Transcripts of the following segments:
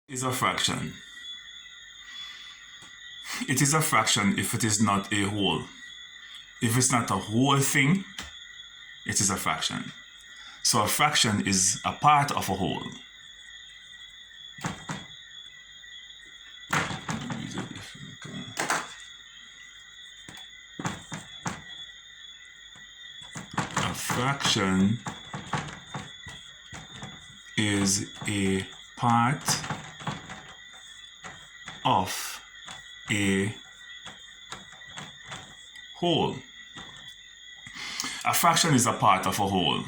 Is a fraction. It is a fraction if it is not a whole. If it's not a whole thing, it is a fraction. So a fraction is a part of a whole. A fraction is a part of a whole. A fraction is a part of a whole.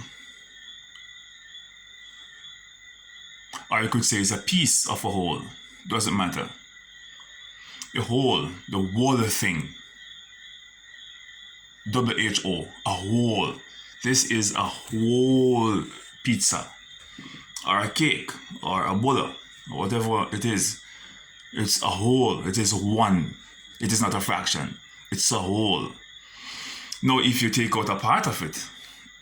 Or you could say it's a piece of a whole. Doesn't matter. A whole, the whole thing. WHO, a whole. This is a whole pizza, or a cake, or a bowl, or whatever it is. It's a whole. It is one. It is not a fraction. It's a whole. Now, if you take out a part of it,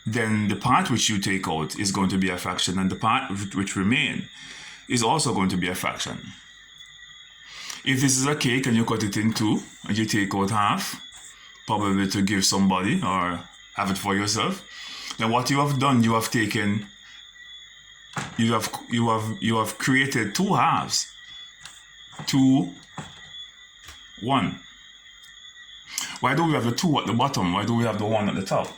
then the part which you take out is going to be a fraction, and the part which remain is also going to be a fraction. If this is a cake and you cut it in two, and you take out half, probably to give somebody or have it for yourself, then what you have done, you have taken, you have created two halves. 2, 1. Why do we have the 2 at the bottom? Why do we have the 1 at the top?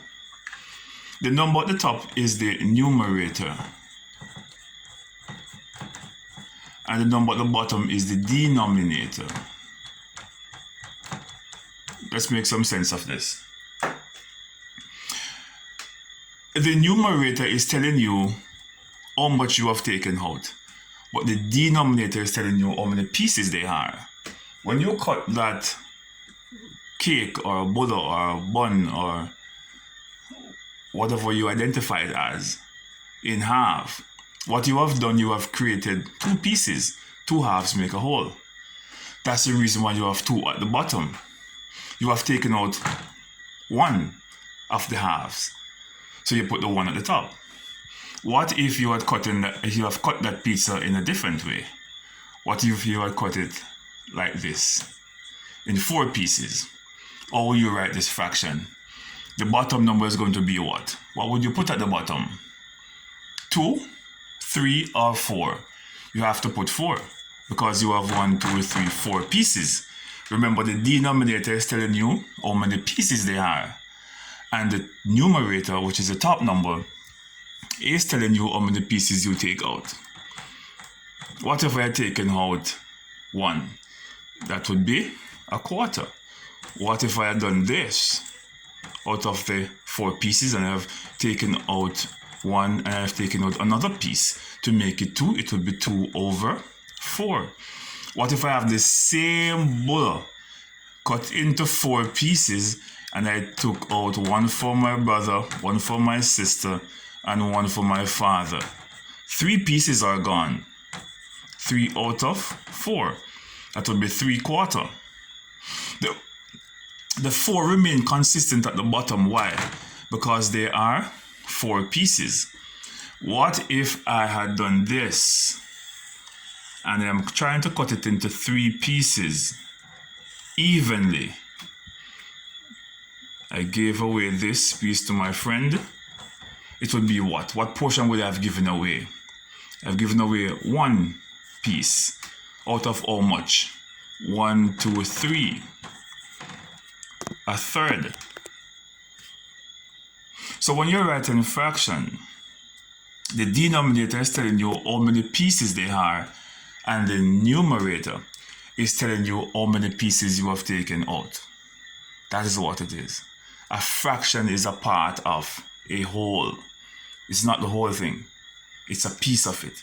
The number at the top is the numerator, and the number at the bottom is the denominator. Let's make some sense of this. The numerator is telling you how much you have taken out, but the denominator is telling you how many pieces they are. When you cut that cake or a bowl or a bun or whatever you identify it as in half, what you have done, you have created 2 pieces. 2 halves make a whole. That's the reason why you have 2 at the bottom. You have taken out 1 of the halves, so you put the 1 at the top. What if you had cut that pizza in a different way? What if you had cut it like this, in 4 pieces? How will you write this fraction? The bottom number is going to be what? What would you put at the bottom? 2, 3, or 4? You have to put 4 because you have 1, 2, 3, 4 pieces. Remember, the denominator is telling you how many pieces they are, and the numerator, which is the top number, is telling you how many pieces you take out. What if I had taken out 1? That would be a quarter. What if I had done this? Out of the 4 pieces, and I have taken out 1, and I have taken out another piece to make it 2, it would be 2 over 4. What if I have the same bowl cut into 4 pieces, and I took out 1 for my brother, 1 for my sister, and 1 for my father? 3 pieces are gone. 3 out of 4. That would be 3/4. The 4 remain consistent at the bottom. Why? Because they are 4 pieces. What if I had done this, and I'm trying to cut it into 3 pieces evenly? I gave away this piece to my friend. It would be what? What portion would I have given away? I've given away 1 piece out of how much? 1, 2, 3. A third. So when you're writing fraction, the denominator is telling you how many pieces they are, and the numerator is telling you how many pieces you have taken out. That is what it is. A fraction is a part of a whole. It's not the whole thing. It's a piece of it.